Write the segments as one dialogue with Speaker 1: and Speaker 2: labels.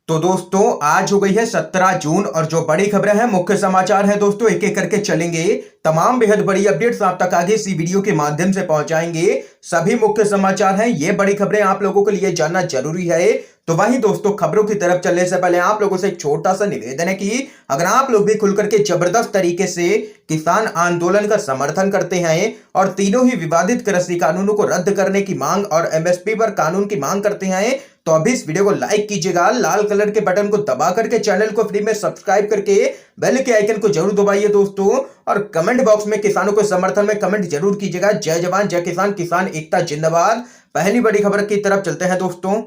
Speaker 1: तो दोस्तों आज हो गई है 17 जून और जो बड़ी खबरें हैं मुख्य समाचार हैं दोस्तों एक एक करके चलेंगे। तमाम बेहद बड़ी अपडेट्स आप तक आगे इसी वीडियो के माध्यम से पहुंचाएंगे। सभी मुख्य समाचार हैं, ये बड़ी खबरें आप लोगों के लिए जानना जरूरी है। तो वहीं दोस्तों खबरों की तरफ चलने से पहले आप लोगों से एक छोटा सा निवेदन है कि अगर आप लोग भी खुल करके जबरदस्त तरीके से किसान आंदोलन का समर्थन करते हैं और तीनों ही विवादित कृषि कानूनों को रद्द करने की मांग और एमएसपी पर कानून की मांग करते हैं तो अभी इस वीडियो को लाइक कीजिएगा, लाल कलर के बटन को दबा करके चैनल को फ्री में सब्सक्राइब करके बेल के आइकन को जरूर दबाइए दोस्तों। और कमेंट बॉक्स में किसानों के समर्थन में कमेंट जरूर कीजिएगा। जय जवान जय किसान, किसान एकता जिंदाबाद। पहली बड़ी खबर की तरफ चलते हैं दोस्तों।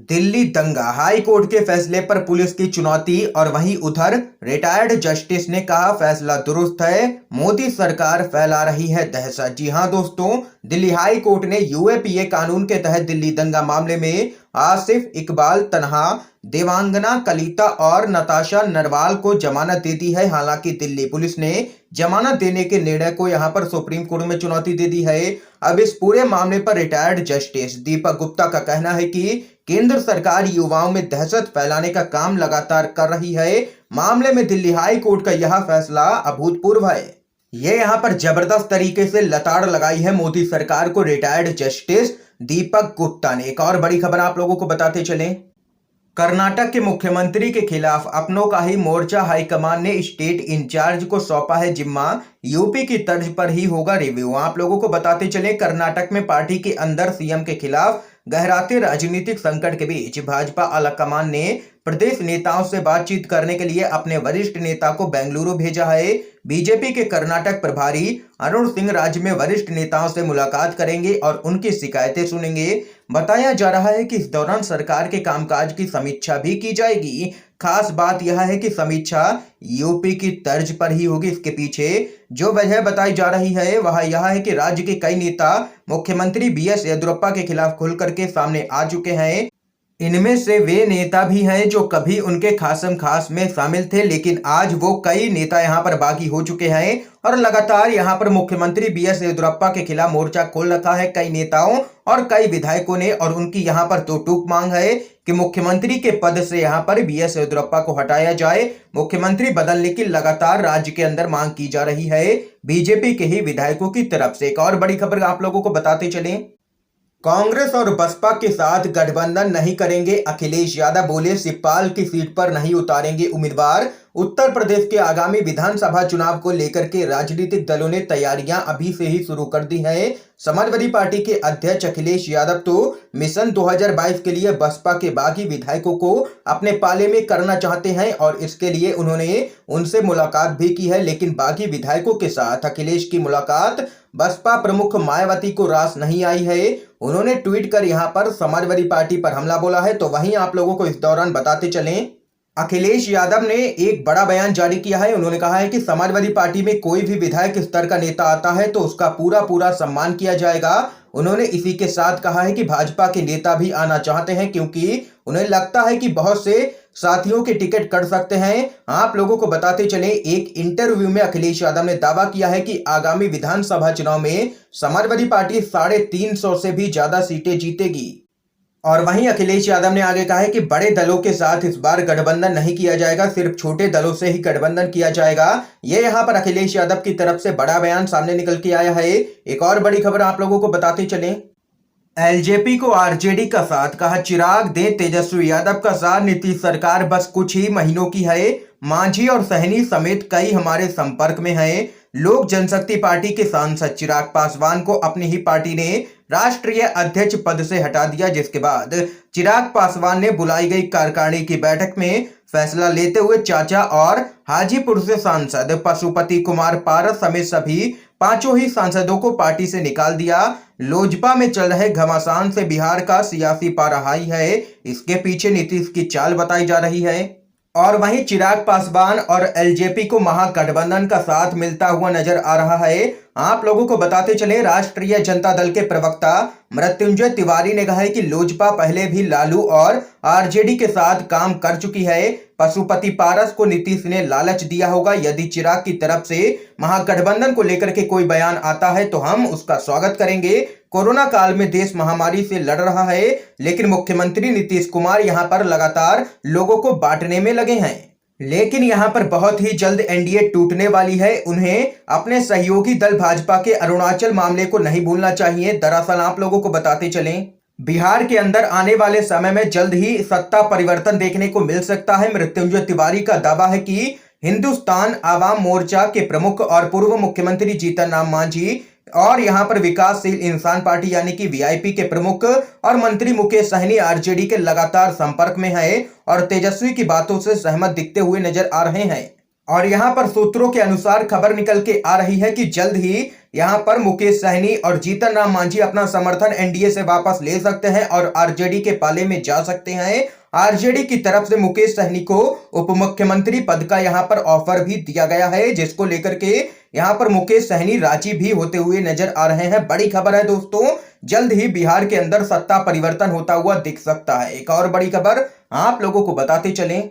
Speaker 1: दिल्ली दंगा, हाई कोर्ट के फैसले पर पुलिस की चुनौती और वहीं उधर रिटायर्ड जस्टिस ने कहा फैसला दुरुस्त है, मोदी सरकार फैला रही है दहशत। जी हां दोस्तों, दिल्ली हाई कोर्ट ने यूएपीए कानून के तहत दिल्ली दंगा मामले में आसिफ इकबाल तन्हा, देवांगना कलिता और नताशा नरवाल को जमानत दे दी है। हालांकि दिल्ली पुलिस ने जमानत देने के निर्णय को यहां पर सुप्रीम कोर्ट में चुनौती दे दी है। अब इस पूरे मामले पर रिटायर्ड जस्टिस दीपक गुप्ता का कहना है कि केंद्र सरकार युवाओं में दहशत फैलाने का काम लगातार कर रही है। मामले में दिल्ली हाई कोर्ट का यह फैसला अभूतपूर्व है। ये यहाँ पर जबरदस्त तरीके से लताड़ लगाई है मोदी सरकार को रिटायर्ड जस्टिस दीपक गुप्ता ने। एक और बड़ी खबर आप लोगों को बताते चलें। कर्नाटक के मुख्यमंत्री के खिलाफ अपनों का ही मोर्चा, हाईकमान ने स्टेट इंचार्ज को सौंपा है जिम्मा, यूपी की तर्ज पर ही होगा रिव्यू। आप लोगों को बताते चले कर्नाटक में पार्टी के अंदर सीएम के खिलाफ गहराते राजनीतिक संकट के बीच भाजपा आलाकमान ने प्रदेश नेताओं से बातचीत करने के लिए अपने वरिष्ठ नेता को बेंगलुरु भेजा है। बीजेपी के कर्नाटक प्रभारी अरुण सिंह राज्य में वरिष्ठ नेताओं से मुलाकात करेंगे और उनकी शिकायतें सुनेंगे। बताया जा रहा है कि इस दौरान सरकार के कामकाज की समीक्षा भी की जाएगी। खास बात यह है कि समीक्षा यूपी की तर्ज पर ही होगी। इसके पीछे जो वजह बताई जा रही है वह यह है कि राज्य के कई नेता मुख्यमंत्री बीएस येदियुरप्पा के खिलाफ खुल करके सामने आ चुके हैं। इनमें से वे नेता भी हैं जो कभी उनके खासम खास में शामिल थे, लेकिन आज वो कई नेता यहां पर बागी हो चुके हैं और लगातार यहां पर मुख्यमंत्री बीएस येदियुरप्पा के खिलाफ मोर्चा खोल रखा है कई नेताओं और कई विधायकों ने। और उनकी यहां पर दो टूक मांग है कि मुख्यमंत्री के पद से यहां पर बीएस येदियुरप्पा को हटाया जाए। मुख्यमंत्री बदलने की लगातार राज्य के अंदर मांग की जा रही है बीजेपी के ही विधायकों की तरफ से। एक और बड़ी खबर आप लोगों को बताते चलें। कांग्रेस और बसपा के साथ गठबंधन नहीं करेंगे, अखिलेश यादव बोले शिवपाल की सीट पर नहीं उतारेंगे उम्मीदवार। उत्तर प्रदेश के आगामी विधानसभा चुनाव को लेकर के राजनीतिक दलों ने तैयारियां अभी से ही शुरू कर दी हैं। समाजवादी पार्टी के अध्यक्ष अखिलेश यादव तो मिशन 2022 के लिए बसपा के बागी विधायकों को अपने पाले में करना चाहते हैं और इसके लिए उन्होंने उनसे मुलाकात भी की है। लेकिन बागी विधायकों के साथ अखिलेश की मुलाकात बसपा प्रमुख मायावती को रास नहीं आई है। उन्होंने ट्वीट कर यहां पर समाजवादी पार्टी पर हमला बोला है। तो वहीं आप लोगों को इस दौरान बताते चलें, अखिलेश यादव ने एक बड़ा बयान जारी किया है। उन्होंने कहा है कि समाजवादी पार्टी में कोई भी विधायक स्तर का नेता आता है तो उसका पूरा सम्मान किया जाएगा। उन्होंने इसी के साथ कहा है कि भाजपा के नेता भी आना चाहते हैं क्योंकि उन्हें लगता है कि बहुत से साथियों के टिकट कट सकते हैं। आप लोगों को बताते चले, एक इंटरव्यू में अखिलेश यादव ने दावा किया है कि आगामी विधानसभा चुनाव में समाजवादी पार्टी 350 से भी ज्यादा सीटें जीतेगी। और वहीं अखिलेश यादव ने आगे कहा है कि बड़े दलों के साथ इस बार गठबंधन नहीं किया जाएगा, सिर्फ छोटे दलों से ही गठबंधन किया जाएगा। ये यहां पर अखिलेश यादव की तरफ से बड़ा बयान सामने निकल के आया है। एक और बड़ी खबर आप लोगों को बताते चलें, एलजेपी को आरजेडी का साथ, कहा चिराग दें तेजस्वी यादव का साथ, नीतीश सरकार बस कुछ ही महीनों की है, मांझी और सहनी समेत कई हमारे संपर्क में हैं। लोक जनशक्ति पार्टी के सांसद चिराग पासवान को अपनी ही पार्टी ने राष्ट्रीय अध्यक्ष पद से हटा दिया, जिसके बाद चिराग पासवान ने बुलाई गई कार्यकारिणी की बैठक में फैसला लेते हुए चाचा और हाजीपुर से सांसद पशुपति कुमार पारस समेत सभी पांचों ही सांसदों को पार्टी से निकाल दिया। लोजपा में चल रहे घमासान से बिहार का सियासी पारा हाई है, इसके पीछे नीतीश की चाल बताई जा रही है। और वहीं चिराग पासवान और एलजेपी को महागठबंधन का साथ मिलता हुआ नजर आ रहा है। आप लोगों को बताते चले, राष्ट्रीय जनता दल के प्रवक्ता मृत्युंजय तिवारी ने कहा है कि लोजपा पहले भी लालू और आरजेडी के साथ काम कर चुकी है। पशुपति पारस को नीतीश ने लालच दिया होगा। यदि चिराग की तरफ से महागठबंधन को लेकर के कोई बयान आता है तो हम उसका स्वागत करेंगे। कोरोना काल में देश महामारी से लड़ रहा है, लेकिन मुख्यमंत्री नीतीश कुमार यहां पर लगातार लोगों को बांटने में लगे हैं। लेकिन यहां पर बहुत ही जल्द एनडीए टूटने वाली है। उन्हें अपने सहयोगी दल भाजपा के अरुणाचल मामले को नहीं भूलना चाहिए। दरअसल आप लोगों को बताते चलें, बिहार के अंदर आने वाले समय में जल्द ही सत्ता परिवर्तन देखने को मिल सकता है। मृत्युंजय तिवारी का दावा है कि हिंदुस्तान आवाम मोर्चा के प्रमुख और पूर्व मुख्यमंत्री जीतन राम मांझी और यहां पर विकासशील इंसान पार्टी यानी कि वीआईपी के प्रमुख और मंत्री मुकेश सहनी आरजेडी के लगातार संपर्क में है और तेजस्वी की बातों से सहमत दिखते हुए नजर आ रहे हैं। और यहां पर सूत्रों के अनुसार खबर निकल के आ रही है कि जल्द ही यहां पर मुकेश सहनी और जीतन राम मांझी अपना समर्थन एनडीए से वापस ले सकते हैं और आरजेडी के पाले में जा सकते हैं। आरजेडी की तरफ से मुकेश सहनी को उप मुख्यमंत्री पद का यहां पर ऑफर भी दिया गया है, जिसको लेकर के यहां पर मुकेश सहनी राजी भी होते हुए नजर आ रहे हैं। बड़ी खबर है दोस्तों, जल्द ही बिहार के अंदर सत्ता परिवर्तन होता हुआ दिख सकता है। एक और बड़ी खबर आप लोगों को बताते चलें,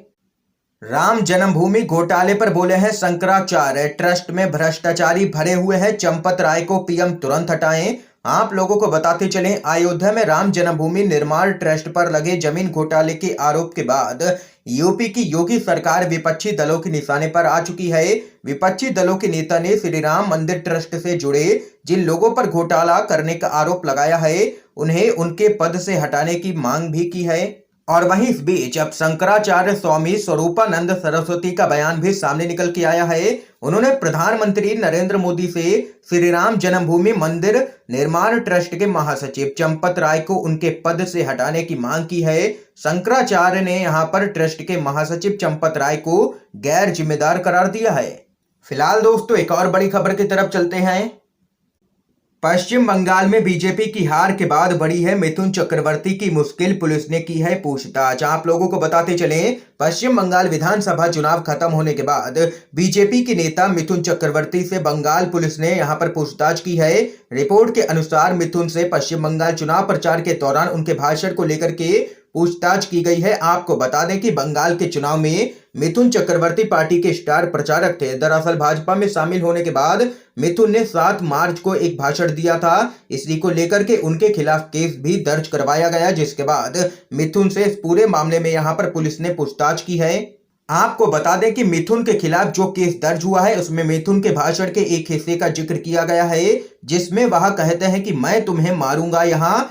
Speaker 1: राम जन्मभूमि घोटाले पर बोले हैं शंकराचार्य, ट्रस्ट में भ्रष्टाचारी भरे हुए हैं, चंपत राय को पीएम तुरंत हटाएं। आप लोगों को बताते चलें, अयोध्या में राम जन्मभूमि निर्माण ट्रस्ट पर लगे जमीन घोटाले के आरोप के बाद यूपी की योगी सरकार विपक्षी दलों के निशाने पर आ चुकी है। विपक्षी दलों के नेता ने श्री राम मंदिर ट्रस्ट से जुड़े जिन लोगों पर घोटाला करने का आरोप लगाया है, उन्हें उनके पद से हटाने की मांग भी की है। और वहीं इस बीच अब शंकराचार्य स्वामी स्वरूपानंद सरस्वती का बयान भी सामने निकल के आया है। उन्होंने प्रधानमंत्री नरेंद्र मोदी से श्री राम जन्मभूमि मंदिर निर्माण ट्रस्ट के महासचिव चंपत राय को उनके पद से हटाने की मांग की है। शंकराचार्य ने यहां पर ट्रस्ट के महासचिव चंपत राय को गैर जिम्मेदार करार दिया है। फिलहाल दोस्तों एक और बड़ी खबर की तरफ चलते हैं। पश्चिम बंगाल में बीजेपी की हार के बाद बढ़ी है मिथुन चक्रवर्ती की मुश्किल, पुलिस ने की है पूछताछ। आप लोगों को बताते चलें, पश्चिम बंगाल विधानसभा चुनाव खत्म होने के बाद बीजेपी के नेता मिथुन चक्रवर्ती से बंगाल पुलिस ने यहां पर पूछताछ की है। रिपोर्ट के अनुसार मिथुन से पश्चिम बंगाल चुनाव प्रचार के दौरान उनके भाषण को लेकर के पूछताछ की गई है। आपको बता दें कि बंगाल के चुनाव में मिथुन चक्रवर्ती पार्टी के स्टार प्रचारक थे। दरअसल भाजपा में शामिल होने के बाद मिथुन ने 7 मार्च को एक भाषण दिया था। इसी को लेकर के उनके खिलाफ केस भी दर्ज करवाया गया, जिसके बाद मिथुन से इस पूरे मामले में यहां पर पुलिस ने पूछताछ की है। आपको बता दें कि मिथुन के खिलाफ जो केस दर्ज हुआ है उसमें मिथुन के भाषण के एक हिस्से का जिक्र किया गया है, जिसमें वह कहते हैं कि मैं तुम्हें मारूंगा यहां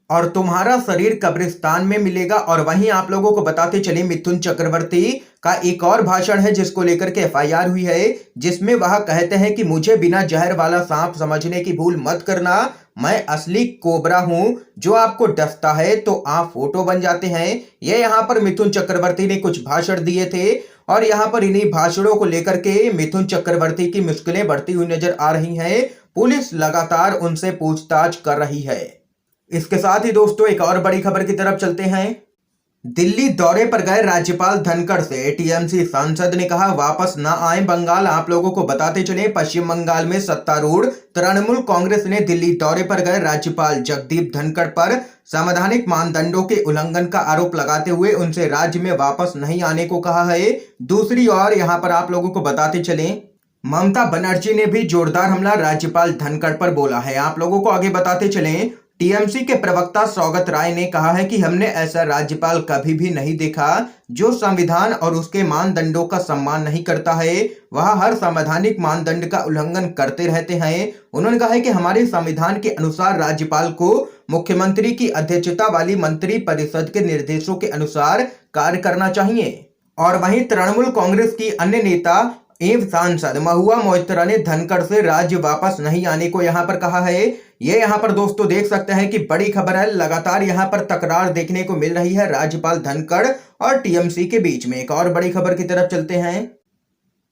Speaker 1: और तुम्हारा शरीर कब्रिस्तान में मिलेगा। और वहीं आप लोगों को बताते चले, मिथुन चक्रवर्ती का एक और भाषण है जिसको लेकर के एफआईआर हुई है, जिसमें वह कहते हैं कि मुझे बिना जहर वाला सांप समझने की भूल मत करना, मैं असली कोबरा हूं, जो आपको डसता है तो आप फोटो बन जाते हैं। ये यहाँ पर मिथुन चक्रवर्ती ने कुछ भाषण दिए थे और यहाँ पर इन्हीं भाषणों को लेकर के मिथुन चक्रवर्ती की मुश्किलें बढ़ती हुई नजर आ रही हैं। पुलिस लगातार उनसे पूछताछ कर रही है। इसके साथ ही दोस्तों एक और बड़ी खबर की तरफ चलते हैं। दिल्ली दौरे पर गए राज्यपाल धनखड़ से टीएमसी सांसद ने कहा वापस न आए बंगाल। आप लोगों को बताते चले, पश्चिम बंगाल में सत्तारूढ़ तृणमूल कांग्रेस ने दिल्ली दौरे पर गए राज्यपाल जगदीप धनखड़ पर संवैधानिक मानदंडों के उल्लंघन का आरोप लगाते हुए उनसे राज्य में वापस नहीं आने को कहा है। दूसरी ओर यहां पर आप लोगों को बताते चले, ममता बनर्जी ने भी जोरदार हमला राज्यपाल धनखड़ पर बोला है। आप लोगों को आगे बताते चलें, टीएमसी के प्रवक्ता सौगत राय ने कहा है कि हमने ऐसा राज्यपाल कभी भी नहीं देखा जो संविधान और उसके मानदंडों का सम्मान नहीं करता है। वह हर संवैधानिक मानदंड का उल्लंघन करते रहते हैं। उन्होंने कहा है कि हमारे संविधान के अनुसार राज्यपाल को मुख्यमंत्री की अध्यक्षता वाली मंत्री परिषद के निर्देशों के अनुसार कार्य करना चाहिए। और वहीं तृणमूल कांग्रेस की अन्य नेता एवं सांसद महुआ मोइत्रा ने धनखड़ से राज्य वापस नहीं आने को यहां पर कहा है। ये यहां पर दोस्तों देख सकते हैं कि बड़ी खबर है, लगातार यहां पर तकरार देखने को मिल रही है राज्यपाल धनखड़ और टीएमसी के बीच में। एक और बड़ी खबर की तरफ चलते हैं।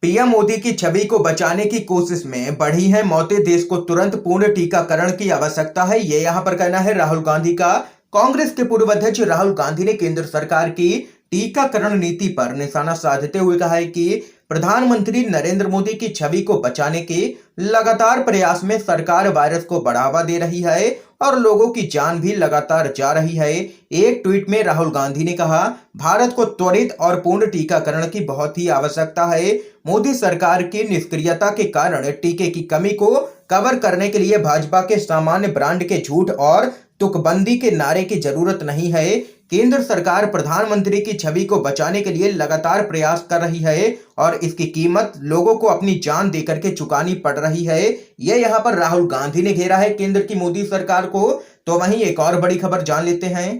Speaker 1: पीएम मोदी की छवि को बचाने की कोशिश में बढ़ी है मौतें, देश को तुरंत पूर्ण टीकाकरण की आवश्यकता है, ये यहां पर कहना है राहुल गांधी का। कांग्रेस के पूर्व अध्यक्ष राहुल गांधी ने केंद्र सरकार की टीकाकरण नीति पर निशाना साधते हुए कहा है कि प्रधानमंत्री नरेंद्र मोदी की छवि को बचाने के लगातार प्रयास में सरकार वायरस को बढ़ावा दे रही है और लोगों की जान भी लगातार जा रही है। एक ट्वीट में राहुल गांधी ने कहा, भारत को त्वरित और पूर्ण टीकाकरण की बहुत ही आवश्यकता है। मोदी सरकार की निष्क्रियता के कारण टीके की कमी को कवर करने के लिए भाजपा के सामान्य ब्रांड के झूठ और तुकबंदी के नारे की जरूरत नहीं है। केंद्र सरकार प्रधानमंत्री की छवि को बचाने के लिए लगातार प्रयास कर रही है और इसकी कीमत लोगों को अपनी जान देकर के चुकानी पड़ रही है। ये यहाँ पर राहुल गांधी ने घेरा है केंद्र की मोदी सरकार को। तो वहीं एक और बड़ी खबर जान लेते हैं।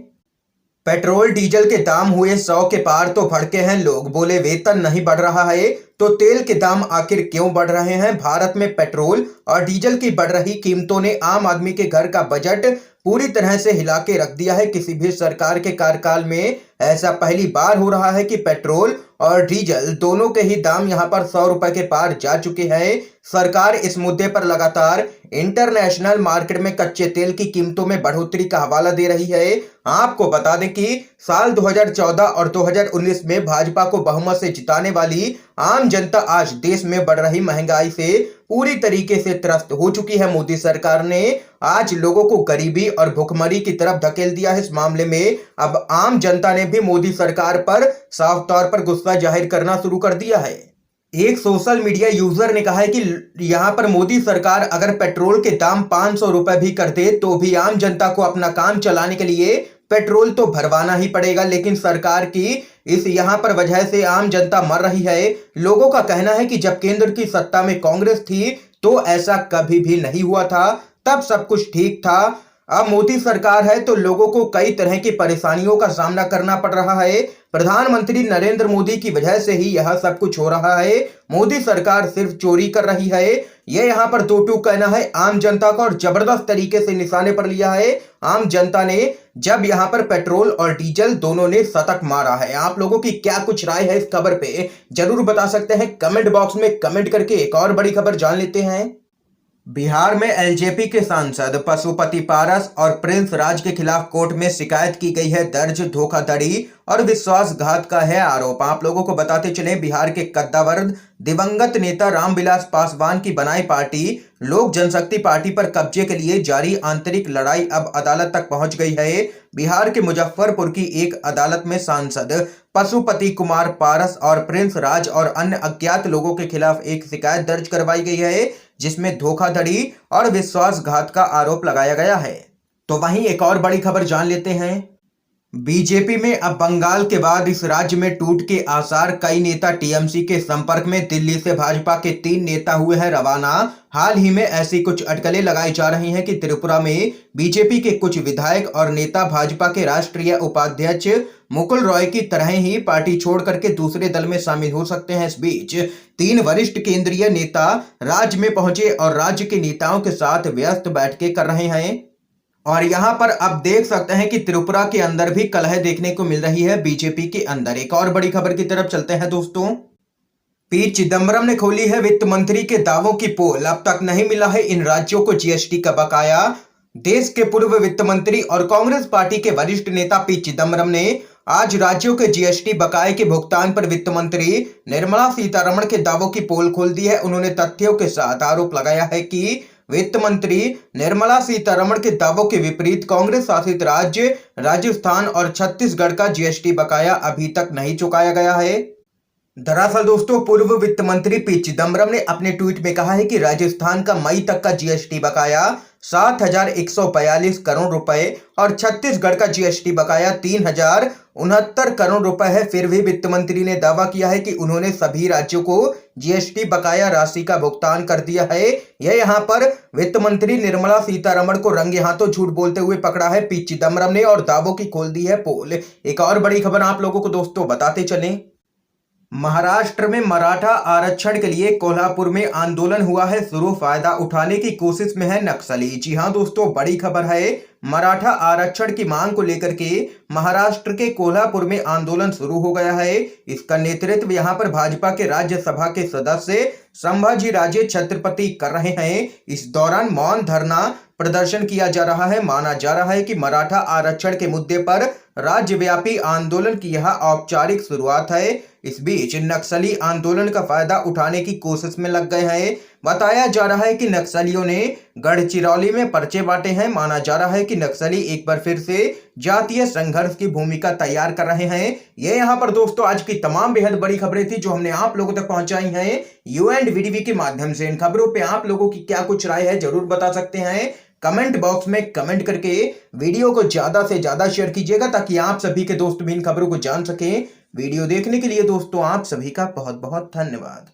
Speaker 1: पेट्रोल डीजल के दाम हुए 100 के पार तो भड़के हैं लोग, बोले वेतन नहीं बढ़ रहा है तो तेल के दाम आखिर क्यों बढ़ रहे हैं। भारत में पेट्रोल और डीजल की बढ़ रही कीमतों ने आम आदमी के घर का बजट पूरी तरह से हिला के रख दिया है। किसी भी सरकार के कार्यकाल में ऐसा पहली बार हो रहा है कि पेट्रोल और डीजल दोनों के ही दाम यहां पर 100 रुपए के पार जा चुके हैं। सरकार इस मुद्दे पर लगातार इंटरनेशनल मार्केट में कच्चे तेल की कीमतों में बढ़ोतरी का हवाला दे रही है। आपको बता दें कि साल 2014 और 2019 में भाजपा को बहुमत से जिताने वाली आम जनता आज देश में बढ़ रही महंगाई से पूरी तरीके से त्रस्त हो चुकी है। मोदी सरकार ने आज लोगों को गरीबी और भुखमरी की तरफ धकेल दिया है। इस मामले में अब आम जनता ने भी मोदी सरकार पर साफ तौर पर गुस्सा जाहिर करना शुरू कर दिया है। एक सोशल मीडिया यूजर ने कहा है कि यहां पर मोदी सरकार अगर पेट्रोल के दाम 500 रुपए भी कर दे तो भी आम जनता को अपना काम चलाने के लिए पेट्रोल तो भरवाना ही पड़ेगा, लेकिन सरकार की इस यहां पर वजह से आम जनता मर रही है। लोगों का कहना है कि जब केंद्र की सत्ता में कांग्रेस थी तो ऐसा कभी भी नहीं हुआ था, तब सब कुछ ठीक था। अब मोदी सरकार है तो लोगों को कई तरह की परेशानियों का सामना करना पड़ रहा है। प्रधानमंत्री नरेंद्र मोदी की वजह से ही यह सब कुछ हो रहा है। मोदी सरकार सिर्फ चोरी कर रही है, यह यहाँ पर दो टूक कहना है आम जनता का, और जबरदस्त तरीके से निशाने पर लिया है आम जनता ने जब यहाँ पर पेट्रोल और डीजल दोनों ने शतक मारा है। आप लोगों की क्या कुछ राय है इस खबर पे जरूर बता सकते हैं कमेंट बॉक्स में कमेंट करके। एक और बड़ी खबर जान लेते हैं। बिहार में एलजेपी के सांसद पशुपति पारस और प्रिंस राज के खिलाफ कोर्ट में शिकायत की गई है दर्ज। धोखाधड़ी और विश्वासघात का है आरोप। आप लोगों को बताते चले, बिहार के कद्दावर दिवंगत नेता रामविलास पासवान की बनाई पार्टी लोक जनशक्ति पार्टी पर कब्जे के लिए जारी आंतरिक लड़ाई अब अदालत तक पहुंच गई है। बिहार के मुजफ्फरपुर की एक अदालत में सांसद पशुपति कुमार पारस और प्रिंस राज और अन्य अज्ञात लोगों के खिलाफ एक शिकायत दर्ज करवाई गई है, जिसमें धोखाधड़ी और विश्वासघात का आरोप लगाया गया है। तो वहीं एक और बड़ी खबर जान लेते हैं। बीजेपी में अब बंगाल के बाद इस राज्य में टूट के आसार। कई नेता टीएमसी के संपर्क में। दिल्ली से भाजपा के 3 नेता हुए हैं रवाना। हाल ही में ऐसी कुछ अटकलें लगाई जा रही हैं कि त्रिपुरा में बीजेपी के कुछ विधायक और नेता भाजपा के राष्ट्रीय उपाध्यक्ष मुकुल रॉय की तरह ही पार्टी छोड़ करके दूसरे दल में शामिल हो सकते हैं। इस बीच 3 वरिष्ठ केंद्रीय नेता राज्य में पहुंचे और राज्य के नेताओं के साथ व्यस्त बैठकें कर रहे हैं। और यहां पर अब देख सकते हैं कि त्रिपुरा के अंदर भी कलह देखने को मिल रही है बीजेपी के अंदर। एक और बड़ी खबर की तरफ चलते हैं दोस्तों। पी चिदम्बरम ने खोली है वित्त मंत्री के दावों की पोल। अब तक नहीं मिला है इन राज्यों को जीएसटी का बकाया। देश के पूर्व वित्त मंत्री और कांग्रेस पार्टी के वरिष्ठ नेता पी चिदम्बरम ने आज राज्यों के जीएसटी बकाये के भुगतान पर वित्त मंत्री निर्मला सीतारमण के दावों की पोल खोल दी है। उन्होंने तथ्यों के साथ आरोप लगाया है कि वित्त मंत्री निर्मला सीतारमण के दावों के विपरीत कांग्रेस शासित राज्य राजस्थान और छत्तीसगढ़ का जीएसटी बकाया अभी तक नहीं चुकाया गया है। दरअसल दोस्तों, पूर्व वित्त मंत्री पी चिदम्बरम ने अपने ट्वीट में कहा है कि राजस्थान का मई तक का जीएसटी बकाया 7,142 करोड़ रुपए और छत्तीसगढ़ का जीएसटी बकाया 3,069 करोड़ रुपए है। फिर भी वित्त मंत्री ने दावा किया है कि उन्होंने सभी राज्यों को जीएसटी बकाया राशि का भुगतान कर दिया है। यह यहाँ पर वित्त मंत्री निर्मला सीतारमण को रंगे हाथों झूठ बोलते हुए पकड़ा है पी चिदम्बरम ने और दावों की खोल दी है पोल। एक और बड़ी खबर आप लोगों को दोस्तों बताते चलें। महाराष्ट्र में मराठा आरक्षण के लिए कोल्हापुर में आंदोलन हुआ है शुरू। फायदा उठाने की कोशिश में है नक्सली। जी हां दोस्तों, बड़ी खबर है। मराठा आरक्षण की मांग को लेकर के महाराष्ट्र के कोल्हापुर में आंदोलन शुरू हो गया है। इसका नेतृत्व यहां पर भाजपा के राज्यसभा के सदस्य संभाजी राजे छत्रपति कर रहे हैं। इस दौरान मौन धरना प्रदर्शन किया जा रहा है। माना जा रहा है कि मराठा आरक्षण के मुद्दे पर राज्यव्यापी आंदोलन की यह औपचारिक शुरुआत है। इस बीच नक्सली आंदोलन का फायदा उठाने की कोशिश में लग गए हैं। बताया जा रहा है कि नक्सलियों ने गढ़चिरौली में पर्चे बांटे हैं। माना जा रहा है कि नक्सली एक बार फिर से जातीय संघर्ष की भूमिका तैयार कर रहे हैं। ये यहाँ पर दोस्तों आज की तमाम बेहद बड़ी खबरें थी जो हमने आप लोगों तक पहुंचाई हैं UNVTV के माध्यम से। इन खबरों पे आप लोगों की क्या कुछ राय है जरूर बता सकते हैं कमेंट बॉक्स में कमेंट करके। वीडियो को ज्यादा से ज्यादा शेयर कीजिएगा ताकि आप सभी के दोस्त भी इन खबरों को जान सकें। वीडियो देखने के लिए दोस्तों आप सभी का बहुत बहुत धन्यवाद।